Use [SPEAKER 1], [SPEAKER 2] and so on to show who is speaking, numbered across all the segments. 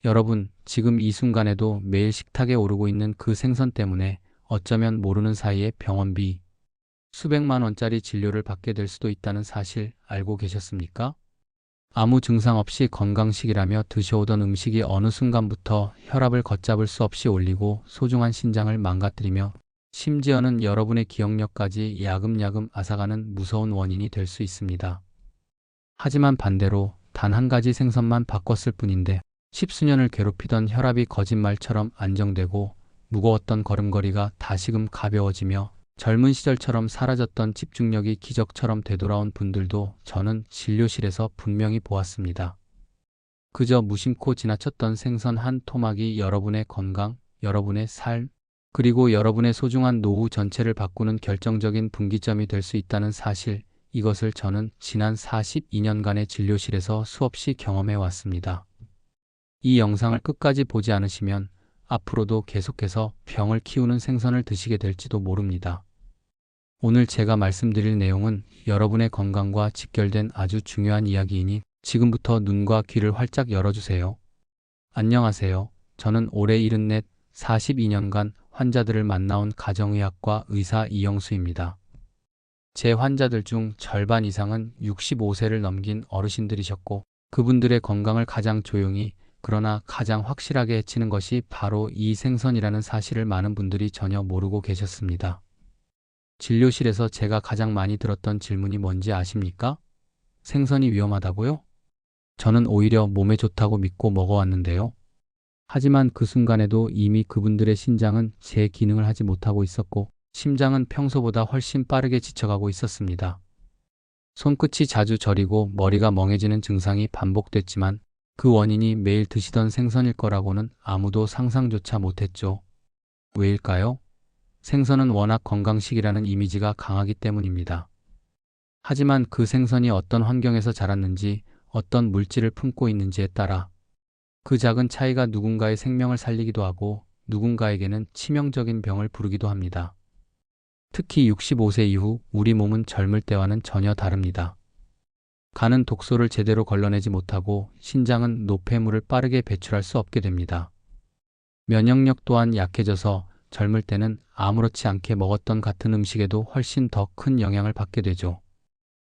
[SPEAKER 1] 여러분, 지금 이 순간에도 매일 식탁에 오르고 있는 그 생선 때문에 어쩌면 모르는 사이에 병원비 수백만 원짜리 진료를 받게 될 수도 있다는 사실 알고 계셨습니까? 아무 증상 없이 건강식이라며 드셔오던 음식이 어느 순간부터 혈압을 걷잡을 수 없이 올리고 소중한 신장을 망가뜨리며 심지어는 여러분의 기억력까지 야금야금 앗아가는 무서운 원인이 될 수 있습니다. 하지만 반대로 단 한 가지 생선만 바꿨을 뿐인데 십수년을 괴롭히던 혈압이 거짓말처럼 안정되고 무거웠던 걸음걸이가 다시금 가벼워지며 젊은 시절처럼 사라졌던 집중력이 기적처럼 되돌아온 분들도 저는 진료실에서 분명히 보았습니다. 그저 무심코 지나쳤던 생선 한 토막이 여러분의 건강, 여러분의 삶, 그리고 여러분의 소중한 노후 전체를 바꾸는 결정적인 분기점이 될 수 있다는 사실, 이것을 저는 지난 42년간의 진료실에서 수없이 경험해 왔습니다. 이 영상을 끝까지 보지 않으시면 앞으로도 계속해서 병을 키우는 생선을 드시게 될지도 모릅니다. 오늘 제가 말씀드릴 내용은 여러분의 건강과 직결된 아주 중요한 이야기이니 지금부터 눈과 귀를 활짝 열어주세요. 안녕하세요. 저는 올해 74, 42년간 환자들을 만나온 가정의학과 의사 이영수입니다. 제 환자들 중 절반 이상은 65세를 넘긴 어르신들이셨고 그분들의 건강을 가장 조용히 그러나 가장 확실하게 해치는 것이 바로 이 생선이라는 사실을 많은 분들이 전혀 모르고 계셨습니다. 진료실에서 제가 가장 많이 들었던 질문이 뭔지 아십니까? 생선이 위험하다고요? 저는 오히려 몸에 좋다고 믿고 먹어왔는데요. 하지만 그 순간에도 이미 그분들의 신장은 제 기능을 하지 못하고 있었고 심장은 평소보다 훨씬 빠르게 지쳐가고 있었습니다. 손끝이 자주 저리고 머리가 멍해지는 증상이 반복됐지만 그 원인이 매일 드시던 생선일 거라고는 아무도 상상조차 못했죠. 왜일까요? 생선은 워낙 건강식이라는 이미지가 강하기 때문입니다. 하지만 그 생선이 어떤 환경에서 자랐는지, 어떤 물질을 품고 있는지에 따라 그 작은 차이가 누군가의 생명을 살리기도 하고 누군가에게는 치명적인 병을 부르기도 합니다. 특히 65세 이후 우리 몸은 젊을 때와는 전혀 다릅니다. 간은 독소를 제대로 걸러내지 못하고 신장은 노폐물을 빠르게 배출할 수 없게 됩니다. 면역력 또한 약해져서 젊을 때는 아무렇지 않게 먹었던 같은 음식에도 훨씬 더 큰 영향을 받게 되죠.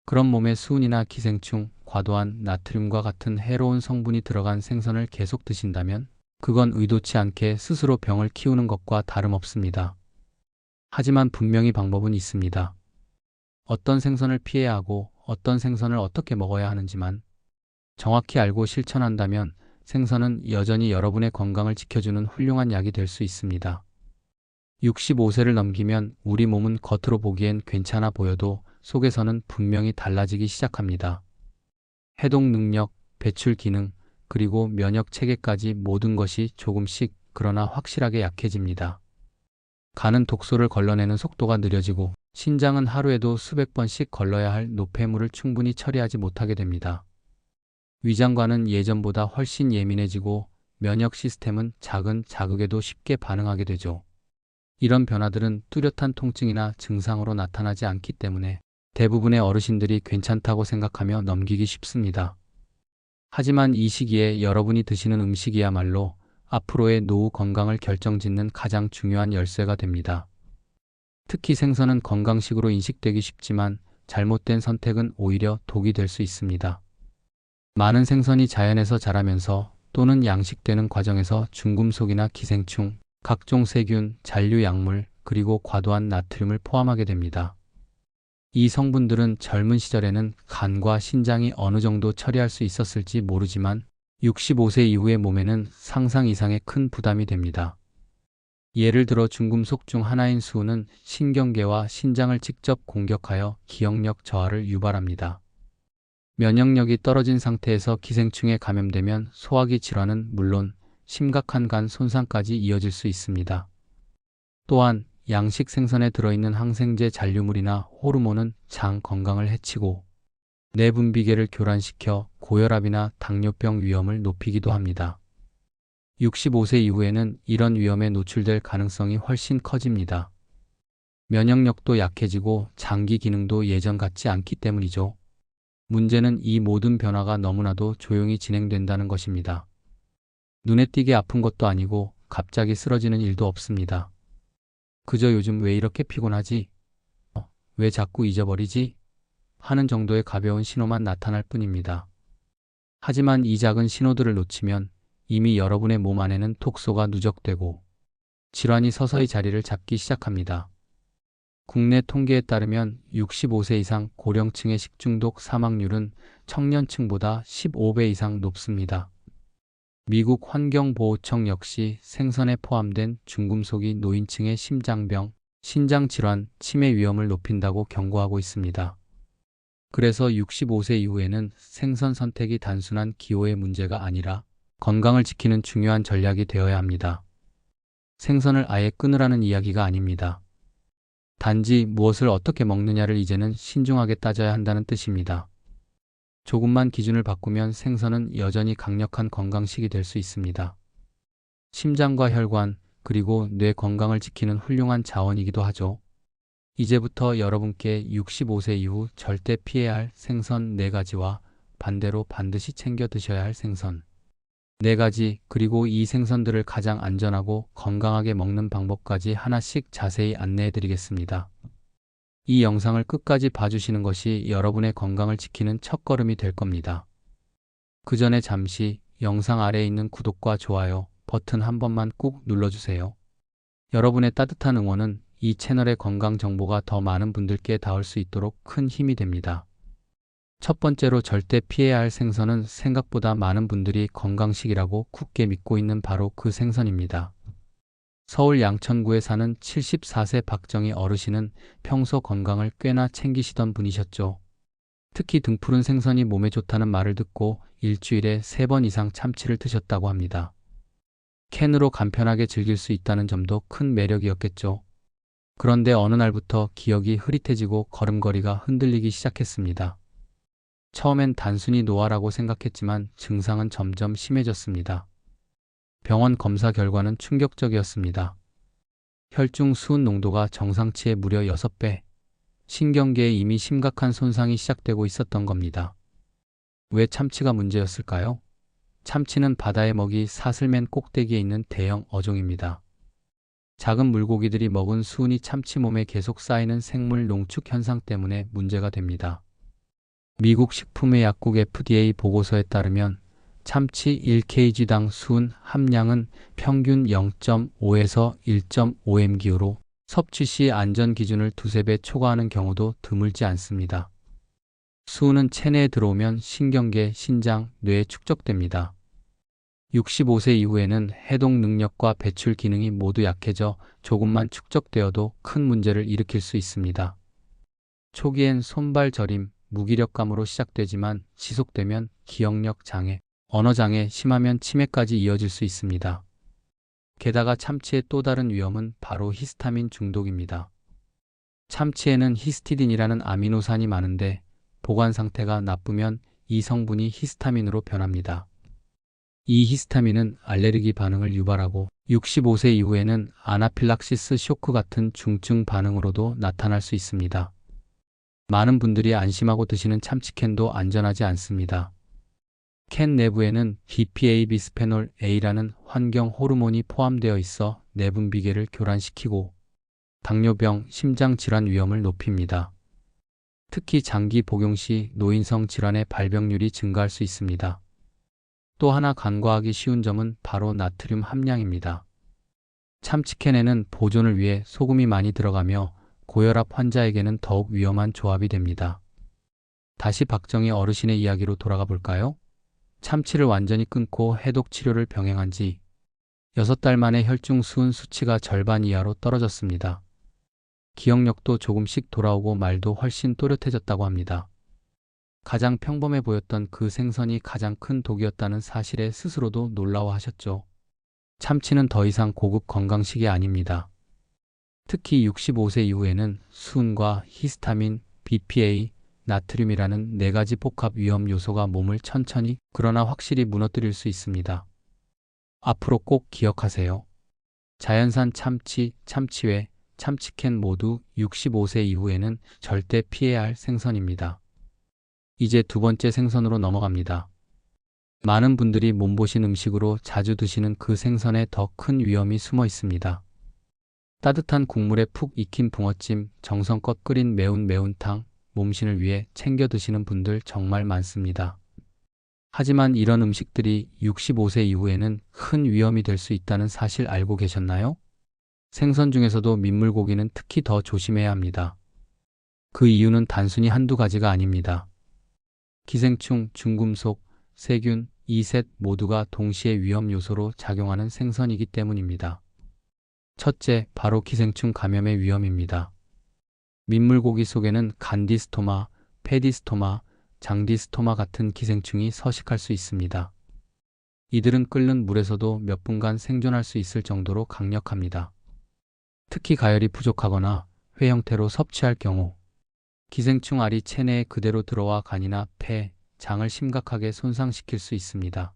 [SPEAKER 1] 그런 몸에 수은이나 기생충, 과도한 나트륨과 같은 해로운 성분이 들어간 생선을 계속 드신다면 그건 의도치 않게 스스로 병을 키우는 것과 다름없습니다. 하지만 분명히 방법은 있습니다. 어떤 생선을 피해야 하고 어떤 생선을 어떻게 먹어야 하는지만 정확히 알고 실천한다면 생선은 여전히 여러분의 건강을 지켜주는 훌륭한 약이 될 수 있습니다. 65세를 넘기면 우리 몸은 겉으로 보기엔 괜찮아 보여도 속에서는 분명히 달라지기 시작합니다. 해독 능력, 배출 기능, 그리고 면역 체계까지 모든 것이 조금씩 그러나 확실하게 약해집니다. 간은 독소를 걸러내는 속도가 느려지고 신장은 하루에도 수백 번씩 걸러야 할 노폐물을 충분히 처리하지 못하게 됩니다. 위장관은 예전보다 훨씬 예민해지고 면역 시스템은 작은 자극에도 쉽게 반응하게 되죠. 이런 변화들은 뚜렷한 통증이나 증상으로 나타나지 않기 때문에 대부분의 어르신들이 괜찮다고 생각하며 넘기기 쉽습니다. 하지만 이 시기에 여러분이 드시는 음식이야말로 앞으로의 노후 건강을 결정짓는 가장 중요한 열쇠가 됩니다. 특히 생선은 건강식으로 인식되기 쉽지만 잘못된 선택은 오히려 독이 될 수 있습니다. 많은 생선이 자연에서 자라면서 또는 양식되는 과정에서 중금속이나 기생충, 각종 세균, 잔류 약물, 그리고 과도한 나트륨을 포함하게 됩니다. 이 성분들은 젊은 시절에는 간과 신장이 어느 정도 처리할 수 있었을지 모르지만 65세 이후의 몸에는 상상 이상의 큰 부담이 됩니다. 예를 들어 중금속 중 하나인 수은은 신경계와 신장을 직접 공격하여 기억력 저하를 유발합니다. 면역력이 떨어진 상태에서 기생충에 감염되면 소화기 질환은 물론 심각한 간 손상까지 이어질 수 있습니다. 또한 양식 생선에 들어있는 항생제 잔류물이나 호르몬은 장 건강을 해치고 내분비계를 교란시켜 고혈압이나 당뇨병 위험을 높이기도 합니다. 65세 이후에는 이런 위험에 노출될 가능성이 훨씬 커집니다. 면역력도 약해지고 장기 기능도 예전 같지 않기 때문이죠. 문제는 이 모든 변화가 너무나도 조용히 진행된다는 것입니다. 눈에 띄게 아픈 것도 아니고 갑자기 쓰러지는 일도 없습니다. 그저 요즘 왜 이렇게 피곤하지? 왜 자꾸 잊어버리지? 하는 정도의 가벼운 신호만 나타날 뿐입니다. 하지만 이 작은 신호들을 놓치면 이미 여러분의 몸 안에는 독소가 누적되고 질환이 서서히 자리를 잡기 시작합니다. 국내 통계에 따르면 65세 이상 고령층의 식중독 사망률은 청년층보다 15배 이상 높습니다. 미국 환경보호청 역시 생선에 포함된 중금속이 노인층의 심장병, 신장질환, 치매 위험을 높인다고 경고하고 있습니다. 그래서 65세 이후에는 생선 선택이 단순한 기호의 문제가 아니라 건강을 지키는 중요한 전략이 되어야 합니다. 생선을 아예 끊으라는 이야기가 아닙니다. 단지 무엇을 어떻게 먹느냐를 이제는 신중하게 따져야 한다는 뜻입니다. 조금만 기준을 바꾸면 생선은 여전히 강력한 건강식이 될 수 있습니다. 심장과 혈관, 그리고 뇌 건강을 지키는 훌륭한 자원이기도 하죠. 이제부터 여러분께 65세 이후 절대 피해야 할 생선 4가지와 반대로 반드시 챙겨 드셔야 할 생선 4가지, 그리고 이 생선들을 가장 안전하고 건강하게 먹는 방법까지 하나씩 자세히 안내해 드리겠습니다. 이 영상을 끝까지 봐주시는 것이 여러분의 건강을 지키는 첫걸음이 될 겁니다. 그 전에 잠시 영상 아래에 있는 구독과 좋아요 버튼 한 번만 꾹 눌러주세요. 여러분의 따뜻한 응원은 이 채널의 건강 정보가 더 많은 분들께 닿을 수 있도록 큰 힘이 됩니다. 첫 번째로 절대 피해야 할 생선은 생각보다 많은 분들이 건강식이라고 굳게 믿고 있는 바로 그 생선입니다. 서울 양천구에 사는 74세 박정희 어르신은 평소 건강을 꽤나 챙기시던 분이셨죠. 특히 등푸른 생선이 몸에 좋다는 말을 듣고 일주일에 3번 이상 참치를 드셨다고 합니다. 캔으로 간편하게 즐길 수 있다는 점도 큰 매력이었겠죠. 그런데 어느 날부터 기억이 흐릿해지고 걸음걸이가 흔들리기 시작했습니다. 처음엔 단순히 노화라고 생각했지만 증상은 점점 심해졌습니다. 병원 검사 결과는 충격적이었습니다. 혈중 수은 농도가 정상치의 무려 6배, 신경계에 이미 심각한 손상이 시작되고 있었던 겁니다. 왜 참치가 문제였을까요? 참치는 바다의 먹이 사슬맨 꼭대기에 있는 대형 어종입니다. 작은 물고기들이 먹은 수은이 참치 몸에 계속 쌓이는 생물 농축 현상 때문에 문제가 됩니다. 미국 식품의약국 FDA 보고서에 따르면 참치 1kg당 수은 함량은 평균 0.5에서 1.5mg로 섭취 시 안전 기준을 2~3배 초과하는 경우도 드물지 않습니다. 수은은 체내에 들어오면 신경계, 신장, 뇌에 축적됩니다. 65세 이후에는 해독 능력과 배출 기능이 모두 약해져 조금만 축적되어도 큰 문제를 일으킬 수 있습니다. 초기엔 손발 저림, 무기력감으로 시작되지만 지속되면 기억력 장애, 언어 장애, 심하면 치매까지 이어질 수 있습니다. 게다가 참치의 또 다른 위험은 바로 히스타민 중독입니다. 참치에는 히스티딘이라는 아미노산이 많은데 보관 상태가 나쁘면 이 성분이 히스타민으로 변합니다. 이 히스타민은 알레르기 반응을 유발하고 65세 이후에는 아나필락시스 쇼크 같은 중증 반응으로도 나타날 수 있습니다. 많은 분들이 안심하고 드시는 참치캔도 안전하지 않습니다. 캔 내부에는 BPA 비스페놀 A라는 환경 호르몬이 포함되어 있어 내분비계를 교란시키고 당뇨병, 심장질환 위험을 높입니다. 특히 장기 복용 시 노인성 질환의 발병률이 증가할 수 있습니다. 또 하나 간과하기 쉬운 점은 바로 나트륨 함량입니다. 참치캔에는 보존을 위해 소금이 많이 들어가며 고혈압 환자에게는 더욱 위험한 조합이 됩니다. 다시 박정희 어르신의 이야기로 돌아가 볼까요? 참치를 완전히 끊고 해독 치료를 병행한 지 6달 만에 혈중 수은 수치가 절반 이하로 떨어졌습니다. 기억력도 조금씩 돌아오고 말도 훨씬 또렷해졌다고 합니다. 가장 평범해 보였던 그 생선이 가장 큰 독이었다는 사실에 스스로도 놀라워하셨죠. 참치는 더 이상 고급 건강식이 아닙니다. 특히 65세 이후에는 수은과 히스타민, BPA, 나트륨이라는 4가지 복합 위험 요소가 몸을 천천히 그러나 확실히 무너뜨릴 수 있습니다. 앞으로 꼭 기억하세요. 자연산 참치, 참치회, 참치캔 모두 65세 이후에는 절대 피해야 할 생선입니다. 이제 두 번째 생선으로 넘어갑니다. 많은 분들이 몸보신 음식으로 자주 드시는 그 생선에 더 큰 위험이 숨어 있습니다. 따뜻한 국물에 푹 익힌 붕어찜, 정성껏 끓인 매운 매운탕, 몸신을 위해 챙겨 드시는 분들 정말 많습니다. 하지만 이런 음식들이 65세 이후에는 큰 위험이 될 수 있다는 사실 알고 계셨나요? 생선 중에서도 민물고기는 특히 더 조심해야 합니다. 그 이유는 단순히 한두 가지가 아닙니다. 기생충, 중금속, 세균, 이 셋 모두가 동시에 위험 요소로 작용하는 생선이기 때문입니다. 첫째, 바로 기생충 감염의 위험입니다. 민물고기 속에는 간디스토마, 페디스토마, 장디스토마 같은 기생충이 서식할 수 있습니다. 이들은 끓는 물에서도 몇 분간 생존할 수 있을 정도로 강력합니다. 특히 가열이 부족하거나 회 형태로 섭취할 경우 기생충 알이 체내에 그대로 들어와 간이나 폐, 장을 심각하게 손상시킬 수 있습니다.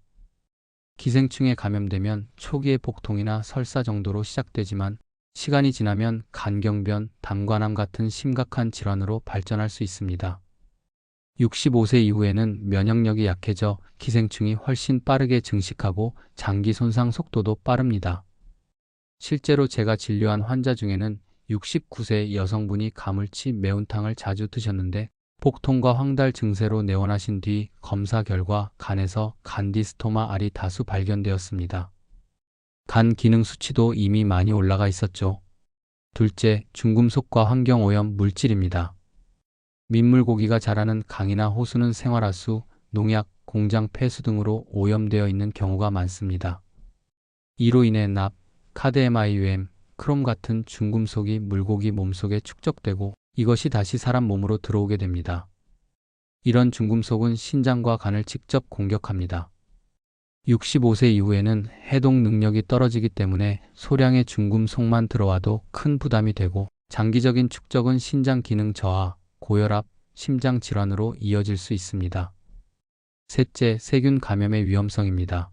[SPEAKER 1] 기생충에 감염되면 초기의 복통이나 설사 정도로 시작되지만 시간이 지나면 간경변, 담관암 같은 심각한 질환으로 발전할 수 있습니다. 65세 이후에는 면역력이 약해져 기생충이 훨씬 빠르게 증식하고 장기 손상 속도도 빠릅니다. 실제로 제가 진료한 환자 중에는 69세 여성분이 가물치 매운탕을 자주 드셨는데 복통과 황달 증세로 내원하신 뒤 검사 결과 간에서 간디스토마 알이 다수 발견되었습니다. 간 기능 수치도 이미 많이 올라가 있었죠. 둘째, 중금속과 환경오염 물질입니다. 민물고기가 자라는 강이나 호수는 생활하수, 농약, 공장 폐수 등으로 오염되어 있는 경우가 많습니다. 이로 인해 납, 카드미움, 크롬 같은 중금속이 물고기 몸속에 축적되고 이것이 다시 사람 몸으로 들어오게 됩니다. 이런 중금속은 신장과 간을 직접 공격합니다. 65세 이후에는 해독 능력이 떨어지기 때문에 소량의 중금속만 들어와도 큰 부담이 되고 장기적인 축적은 신장 기능 저하, 고혈압, 심장 질환으로 이어질 수 있습니다. 셋째, 세균 감염의 위험성입니다.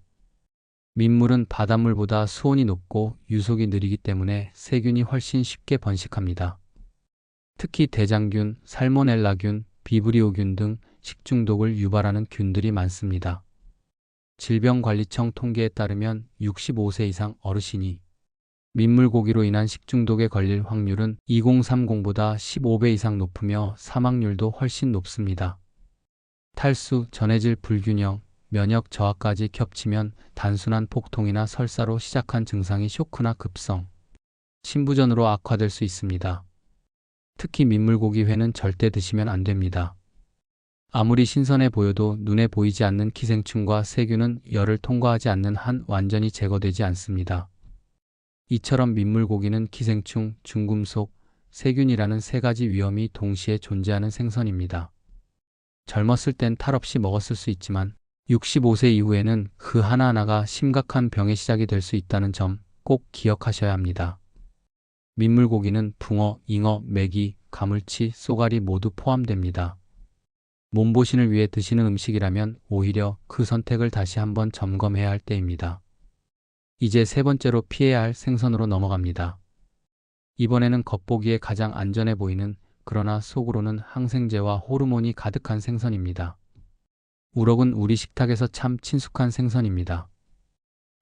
[SPEAKER 1] 민물은 바닷물보다 수온이 높고 유속이 느리기 때문에 세균이 훨씬 쉽게 번식합니다. 특히 대장균, 살모넬라균, 비브리오균 등 식중독을 유발하는 균들이 많습니다. 질병관리청 통계에 따르면 65세 이상 어르신이 민물고기로 인한 식중독에 걸릴 확률은 2030보다 15배 이상 높으며 사망률도 훨씬 높습니다. 탈수, 전해질 불균형, 면역 저하까지 겹치면 단순한 복통이나 설사로 시작한 증상이 쇼크나 급성, 신부전으로 악화될 수 있습니다. 특히 민물고기 회는 절대 드시면 안 됩니다. 아무리 신선해 보여도 눈에 보이지 않는 기생충과 세균은 열을 통과하지 않는 한 완전히 제거되지 않습니다. 이처럼 민물고기는 기생충, 중금속, 세균이라는 세 가지 위험이 동시에 존재하는 생선입니다. 젊었을 땐 탈 없이 먹었을 수 있지만 65세 이후에는 그 하나하나가 심각한 병의 시작이 될 수 있다는 점 꼭 기억하셔야 합니다. 민물고기는 붕어, 잉어, 메기, 가물치, 쏘가리 모두 포함됩니다. 몸보신을 위해 드시는 음식이라면 오히려 그 선택을 다시 한번 점검해야 할 때입니다. 이제 세 번째로 피해야 할 생선으로 넘어갑니다. 이번에는 겉보기에 가장 안전해 보이는 그러나 속으로는 항생제와 호르몬이 가득한 생선입니다. 우럭은 우리 식탁에서 참 친숙한 생선입니다.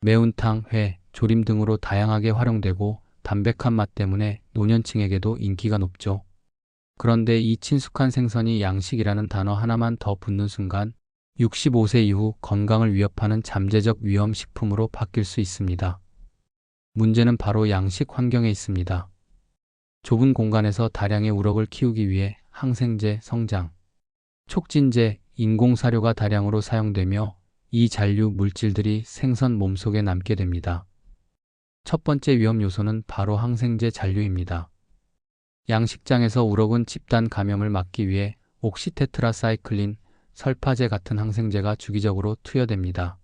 [SPEAKER 1] 매운탕, 회, 조림 등으로 다양하게 활용되고 담백한 맛 때문에 노년층에게도 인기가 높죠. 그런데 이 친숙한 생선이 양식이라는 단어 하나만 더 붙는 순간 65세 이후 건강을 위협하는 잠재적 위험 식품으로 바뀔 수 있습니다. 문제는 바로 양식 환경에 있습니다. 좁은 공간에서 다량의 우럭을 키우기 위해 항생제, 성장, 촉진제, 인공사료가 다량으로 사용되며 이 잔류 물질들이 생선 몸속에 남게 됩니다. 첫 번째 위험 요소는 바로 항생제 잔류입니다. 양식장에서 우럭은 집단 감염을 막기 위해 옥시테트라사이클린, 설파제 같은 항생제가 주기적으로 투여됩니다.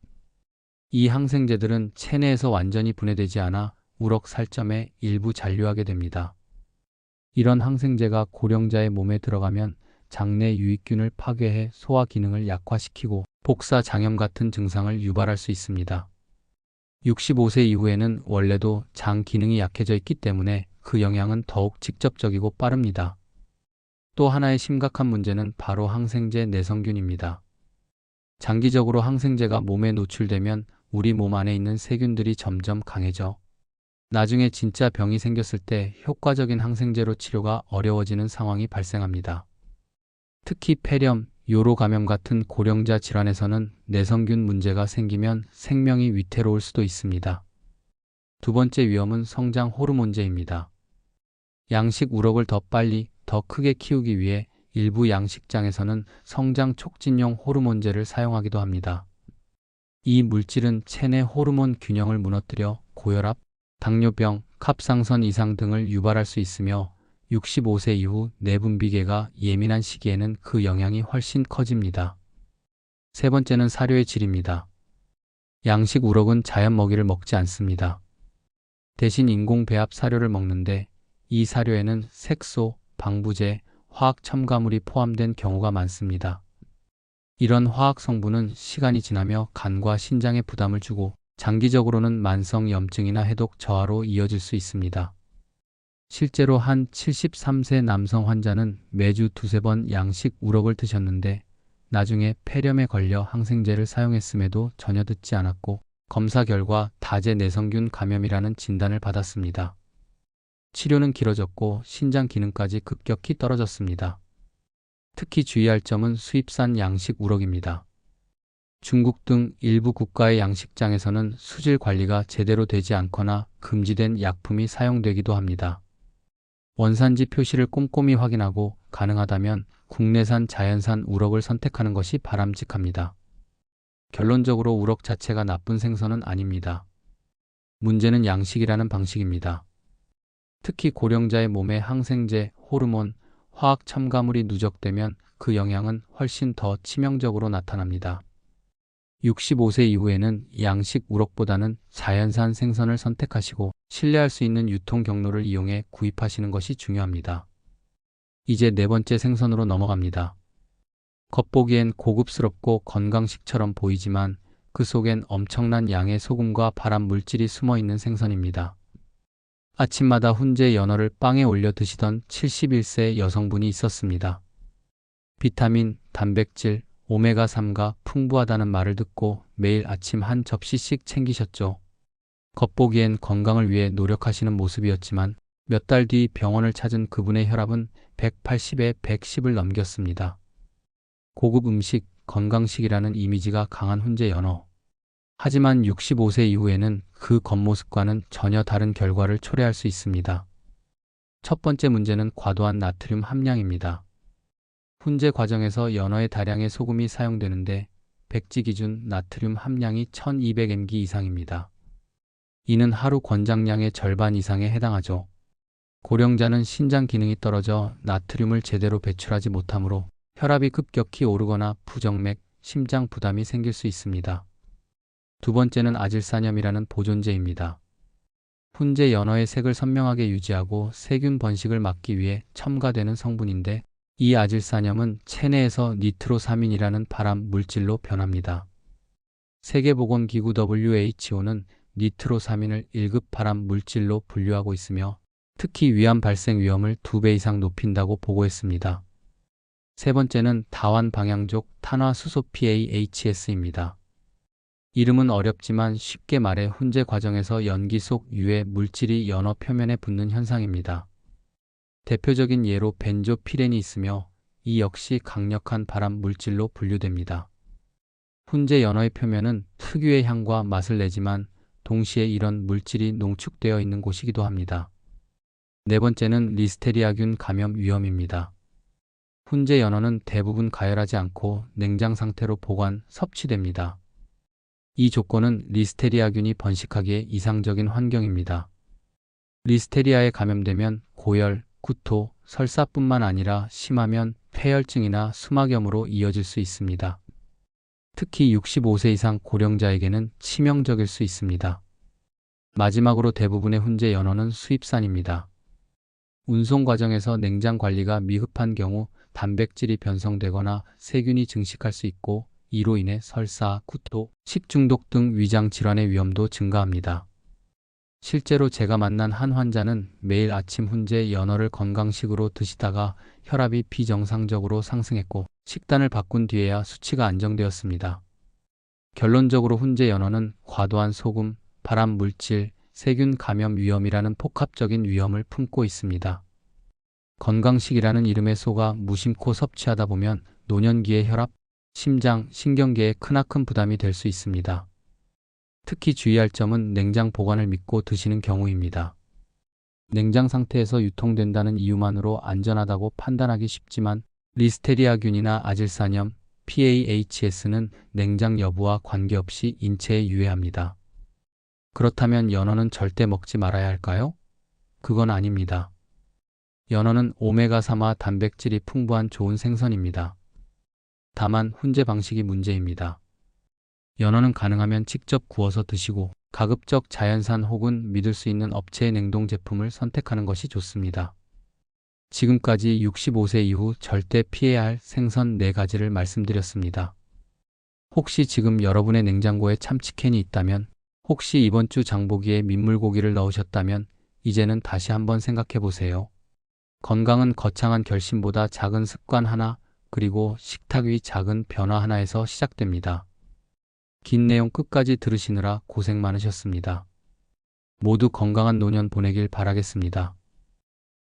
[SPEAKER 1] 이 항생제들은 체내에서 완전히 분해되지 않아 우럭 살점에 일부 잔류하게 됩니다. 이런 항생제가 고령자의 몸에 들어가면 장내 유익균을 파괴해 소화 기능을 약화시키고 복사 장염 같은 증상을 유발할 수 있습니다. 65세 이후에는 원래도 장 기능이 약해져 있기 때문에 그 영향은 더욱 직접적이고 빠릅니다. 또 하나의 심각한 문제는 바로 항생제 내성균입니다. 장기적으로 항생제가 몸에 노출되면 우리 몸 안에 있는 세균들이 점점 강해져 나중에 진짜 병이 생겼을 때 효과적인 항생제로 치료가 어려워지는 상황이 발생합니다. 특히 폐렴, 요로 감염 같은 고령자 질환에서는 내성균 문제가 생기면 생명이 위태로울 수도 있습니다. 두 번째 위험은 성장 호르몬제입니다. 양식 우럭을 더 빨리, 더 크게 키우기 위해 일부 양식장에서는 성장 촉진용 호르몬제를 사용하기도 합니다. 이 물질은 체내 호르몬 균형을 무너뜨려 고혈압, 당뇨병, 갑상선 이상 등을 유발할 수 있으며 65세 이후 내분비계가 예민한 시기에는 그 영향이 훨씬 커집니다. 세 번째는 사료의 질입니다. 양식 우럭은 자연 먹이를 먹지 않습니다. 대신 인공 배합 사료를 먹는데 이 사료에는 색소, 방부제, 화학 첨가물이 포함된 경우가 많습니다. 이런 화학 성분은 시간이 지나며 간과 신장에 부담을 주고 장기적으로는 만성 염증이나 해독 저하로 이어질 수 있습니다. 실제로 한 73세 남성 환자는 매주 두세 번 양식 우럭을 드셨는데 나중에 폐렴에 걸려 항생제를 사용했음에도 전혀 듣지 않았고 검사 결과 다제 내성균 감염이라는 진단을 받았습니다. 치료는 길어졌고 신장 기능까지 급격히 떨어졌습니다. 특히 주의할 점은 수입산 양식 우럭입니다. 중국 등 일부 국가의 양식장에서는 수질 관리가 제대로 되지 않거나 금지된 약품이 사용되기도 합니다. 원산지 표시를 꼼꼼히 확인하고 가능하다면 국내산 자연산 우럭을 선택하는 것이 바람직합니다. 결론적으로 우럭 자체가 나쁜 생선은 아닙니다. 문제는 양식이라는 방식입니다. 특히 고령자의 몸에 항생제, 호르몬, 화학 첨가물이 누적되면 그 영향은 훨씬 더 치명적으로 나타납니다. 65세 이후에는 양식 우럭보다는 자연산 생선을 선택하시고 신뢰할 수 있는 유통 경로를 이용해 구입하시는 것이 중요합니다. 이제 네 번째 생선으로 넘어갑니다. 겉보기엔 고급스럽고 건강식처럼 보이지만 그 속엔 엄청난 양의 소금과 발암 물질이 숨어 있는 생선입니다. 아침마다 훈제 연어를 빵에 올려 드시던 71세 여성분이 있었습니다. 비타민, 단백질, 오메가3가 풍부하다는 말을 듣고 매일 아침 한 접시씩 챙기셨죠. 겉보기엔 건강을 위해 노력하시는 모습이었지만 몇 달 뒤 병원을 찾은 그분의 혈압은 180에 110을 넘겼습니다. 고급 음식, 건강식이라는 이미지가 강한 훈제 연어. 하지만 65세 이후에는 그 겉모습과는 전혀 다른 결과를 초래할 수 있습니다. 첫 번째 문제는 과도한 나트륨 함량입니다. 훈제 과정에서 연어의 다량의 소금이 사용되는데 백지 기준 나트륨 함량이 1200mg 이상입니다. 이는 하루 권장량의 절반 이상에 해당하죠. 고령자는 신장 기능이 떨어져 나트륨을 제대로 배출하지 못하므로 혈압이 급격히 오르거나 부정맥, 심장 부담이 생길 수 있습니다. 두 번째는 아질산염이라는 보존제입니다. 훈제 연어의 색을 선명하게 유지하고 세균 번식을 막기 위해 첨가되는 성분인데 이 아질산염은 체내에서 니트로사민이라는 발암 물질로 변합니다. 세계보건기구 WHO는 니트로사민을 1급 발암 물질로 분류하고 있으며 특히 위암 발생 위험을 2배 이상 높인다고 보고했습니다. 세 번째는 다완 방향족 탄화수소 PAHS입니다. 이름은 어렵지만 쉽게 말해 훈제 과정에서 연기 속 유해 물질이 연어 표면에 붙는 현상입니다. 대표적인 예로 벤조피렌이 있으며 이 역시 강력한 발암 물질로 분류됩니다. 훈제 연어의 표면은 특유의 향과 맛을 내지만 동시에 이런 물질이 농축되어 있는 곳이기도 합니다. 네 번째는 리스테리아균 감염 위험입니다. 훈제 연어는 대부분 가열하지 않고 냉장 상태로 보관, 섭취됩니다. 이 조건은 리스테리아균이 번식하기에 이상적인 환경입니다. 리스테리아에 감염되면 고열, 구토, 설사뿐만 아니라 심하면 폐혈증이나 수막염으로 이어질 수 있습니다. 특히 65세 이상 고령자에게는 치명적일 수 있습니다. 마지막으로 대부분의 훈제 연어는 수입산입니다. 운송 과정에서 냉장 관리가 미흡한 경우 단백질이 변성되거나 세균이 증식할 수 있고 이로 인해 설사, 구토, 식중독 등 위장 질환의 위험도 증가합니다. 실제로 제가 만난 한 환자는 매일 아침 훈제 연어를 건강식으로 드시다가 혈압이 비정상적으로 상승했고 식단을 바꾼 뒤에야 수치가 안정되었습니다. 결론적으로 훈제 연어는 과도한 소금, 발암 물질, 세균 감염 위험이라는 폭합적인 위험을 품고 있습니다. 건강식이라는 이름에 속아 무심코 섭취하다 보면 노년기의 혈압, 심장, 신경계에 크나큰 부담이 될 수 있습니다. 특히 주의할 점은 냉장 보관을 믿고 드시는 경우입니다. 냉장 상태에서 유통된다는 이유만으로 안전하다고 판단하기 쉽지만 리스테리아균이나 아질산염, PAHS는 냉장 여부와 관계없이 인체에 유해합니다. 그렇다면 연어는 절대 먹지 말아야 할까요? 그건 아닙니다. 연어는 오메가3와 단백질이 풍부한 좋은 생선입니다. 다만 훈제 방식이 문제입니다. 연어는 가능하면 직접 구워서 드시고 가급적 자연산 혹은 믿을 수 있는 업체의 냉동 제품을 선택하는 것이 좋습니다. 지금까지 65세 이후 절대 피해야 할 생선 4가지를 말씀드렸습니다. 혹시 지금 여러분의 냉장고에 참치캔이 있다면, 혹시 이번 주 장보기에 민물고기를 넣으셨다면 이제는 다시 한번 생각해 보세요. 건강은 거창한 결심보다 작은 습관 하나, 그리고 식탁 위 작은 변화 하나에서 시작됩니다. 긴 내용 끝까지 들으시느라 고생 많으셨습니다. 모두 건강한 노년 보내길 바라겠습니다.